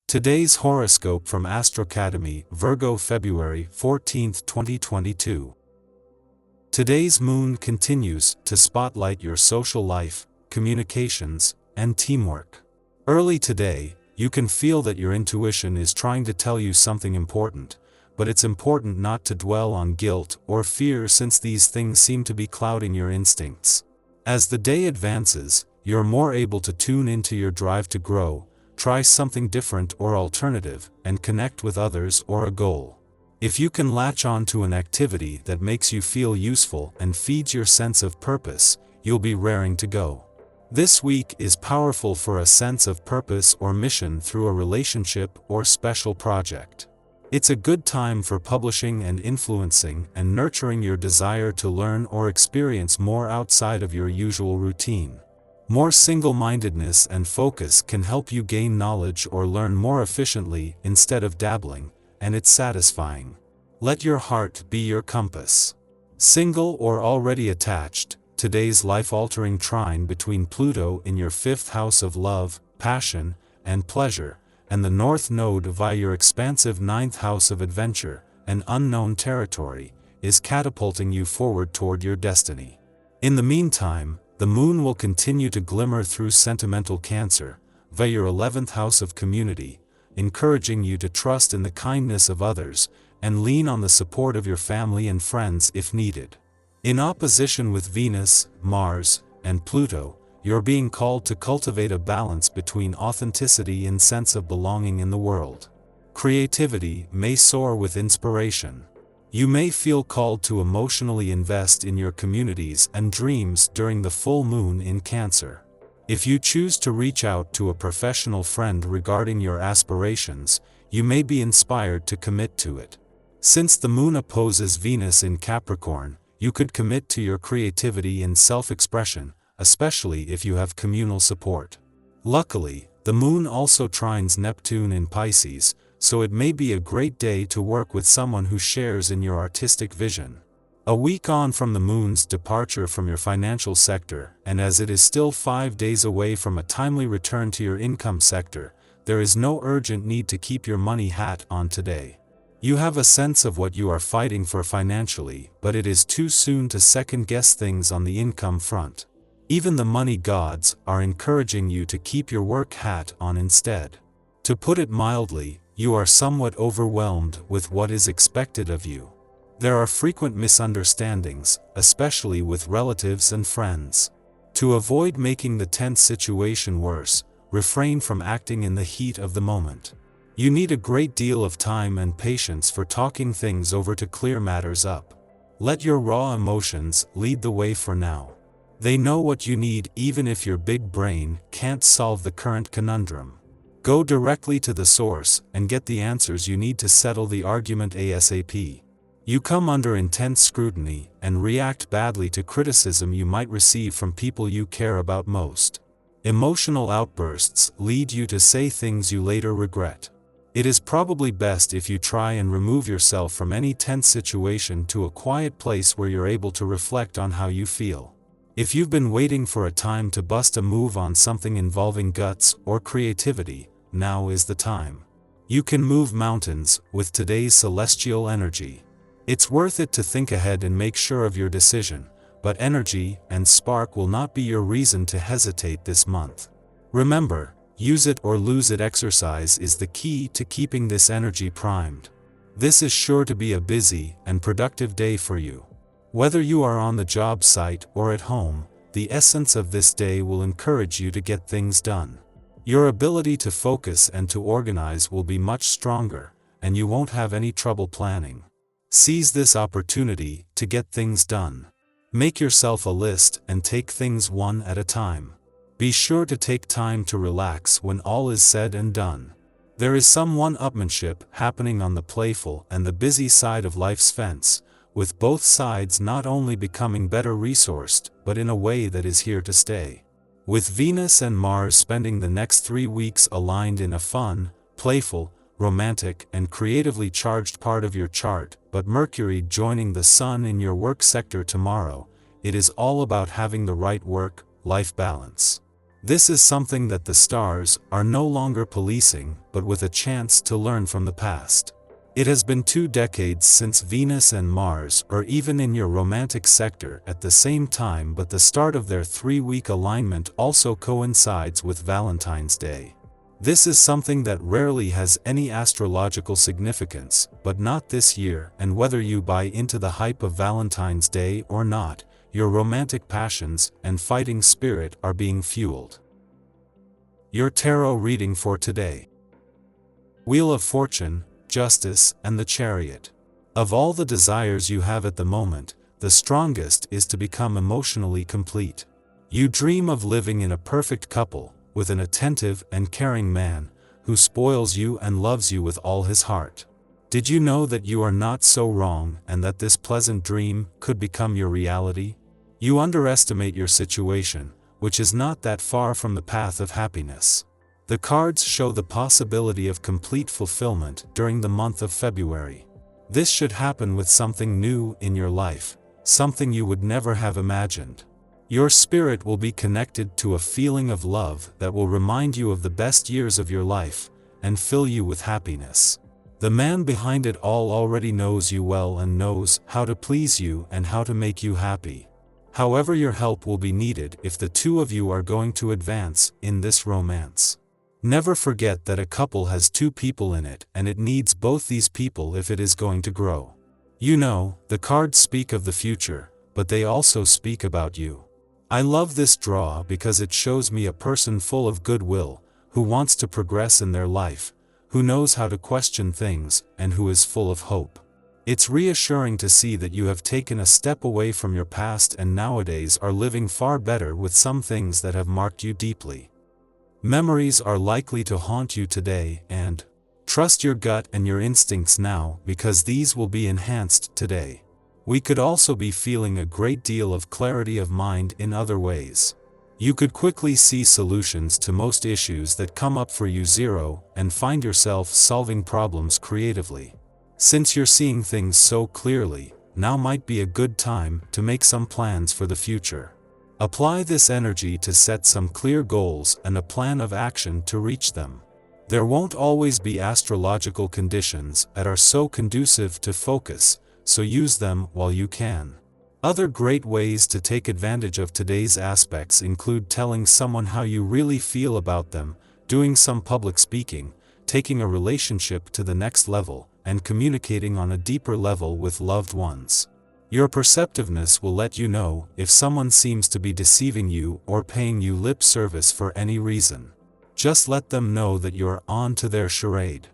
Today's horoscope from Astrocademy, Virgo February 14, 2022. Today's moon continues to spotlight your social life, communications, and teamwork. Early today, you can feel that your intuition is trying to tell you something important, but it's important not to dwell on guilt or fear since these things seem to be clouding your instincts. As the day advances, you're more able to tune into your drive to grow, try something different or alternative, and connect with others or a goal. If you can latch on to an activity that makes you feel useful and feeds your sense of purpose, you'll be raring to go. This week is powerful for a sense of purpose or mission through a relationship or special project. It's a good time for publishing and influencing and nurturing your desire to learn or experience more outside of your usual routine. More single-mindedness and focus can help you gain knowledge or learn more efficiently instead of dabbling, and it's satisfying. Let your heart be your compass. Single or already attached, today's life-altering trine between Pluto in your 5th house of love, passion, and pleasure, and the North Node via your expansive 9th house of adventure and unknown territory, is catapulting you forward toward your destiny. In the meantime, the moon will continue to glimmer through sentimental Cancer, via your 11th house of community, encouraging you to trust in the kindness of others, and lean on the support of your family and friends if needed. In opposition with Venus, Mars, and Pluto, you're being called to cultivate a balance between authenticity and sense of belonging in the world. Creativity may soar with inspiration. You may feel called to emotionally invest in your communities and dreams during the full moon in Cancer. If you choose to reach out to a professional friend regarding your aspirations, you may be inspired to commit to it. Since the moon opposes Venus in Capricorn, you could commit to your creativity and self-expression, especially if you have communal support. Luckily, the moon also trines Neptune in Pisces, so it may be a great day to work with someone who shares in your artistic vision. A week on from the moon's departure from your financial sector, and as it is still 5 days away from a timely return to your income sector, there is no urgent need to keep your money hat on today. You have a sense of what you are fighting for financially, but it is too soon to second-guess things on the income front. Even the money gods are encouraging you to keep your work hat on instead. To put it mildly, you are somewhat overwhelmed with what is expected of you. There are frequent misunderstandings, especially with relatives and friends. To avoid making the tense situation worse, refrain from acting in the heat of the moment. You need a great deal of time and patience for talking things over to clear matters up. Let your raw emotions lead the way for now. They know what you need even if your big brain can't solve the current conundrum. Go directly to the source and get the answers you need to settle the argument ASAP. You come under intense scrutiny and react badly to criticism you might receive from people you care about most. Emotional outbursts lead you to say things you later regret. It is probably best if you try and remove yourself from any tense situation to a quiet place where you're able to reflect on how you feel. If you've been waiting for a time to bust a move on something involving guts or creativity, now is the time. You can move mountains with today's celestial energy. It's worth it to think ahead and make sure of your decision, but energy and spark will not be your reason to hesitate this month. Remember, use it or lose it exercise is the key to keeping this energy primed. This is sure to be a busy and productive day for you. Whether you are on the job site or at home, the essence of this day will encourage you to get things done. Your ability to focus and to organize will be much stronger, and you won't have any trouble planning. Seize this opportunity to get things done. Make yourself a list and take things one at a time. Be sure to take time to relax when all is said and done. There is some one-upmanship happening on the playful and the busy side of life's fence, with both sides not only becoming better resourced, but in a way that is here to stay. With Venus and Mars spending the next 3 weeks aligned in a fun, playful, romantic, and creatively charged part of your chart, but Mercury joining the Sun in your work sector tomorrow, it is all about having the right work-life balance. This is something that the stars are no longer policing, but with a chance to learn from the past. It has been 2 decades since Venus and Mars are even in your romantic sector at the same time, but the start of their 3-week alignment also coincides with Valentine's Day. This is something that rarely has any astrological significance, but not this year, and whether you buy into the hype of Valentine's Day or not, your romantic passions and fighting spirit are being fueled. Your tarot reading for today. Wheel of Fortune, Justice, and the Chariot. Of all the desires you have at the moment, the strongest is to become emotionally complete. You dream of living in a perfect couple, with an attentive and caring man, who spoils you and loves you with all his heart. Did you know that you are not so wrong and that this pleasant dream could become your reality? You underestimate your situation, which is not that far from the path of happiness. The cards show the possibility of complete fulfillment during the month of February. This should happen with something new in your life, something you would never have imagined. Your spirit will be connected to a feeling of love that will remind you of the best years of your life, and fill you with happiness. The man behind it all already knows you well and knows how to please you and how to make you happy. However, your help will be needed if the two of you are going to advance in this romance. Never forget that a couple has 2 people in it, and it needs both these people if it is going to grow. You know, the cards speak of the future, but they also speak about you. I love this draw because it shows me a person full of goodwill, who wants to progress in their life, who knows how to question things, and who is full of hope. It's reassuring to see that you have taken a step away from your past and nowadays are living far better with some things that have marked you deeply. Memories are likely to haunt you today, and trust your gut and your instincts now, because these will be enhanced today. We could also be feeling a great deal of clarity of mind in other ways. You could quickly see solutions to most issues that come up for you and find yourself solving problems creatively. Since you're seeing things so clearly, now might be a good time to make some plans for the future. Apply this energy to set some clear goals and a plan of action to reach them. There won't always be astrological conditions that are so conducive to focus, so use them while you can. Other great ways to take advantage of today's aspects include telling someone how you really feel about them, doing some public speaking, taking a relationship to the next level, and communicating on a deeper level with loved ones. Your perceptiveness will let you know if someone seems to be deceiving you or paying you lip service for any reason. Just let them know that you're on to their charade.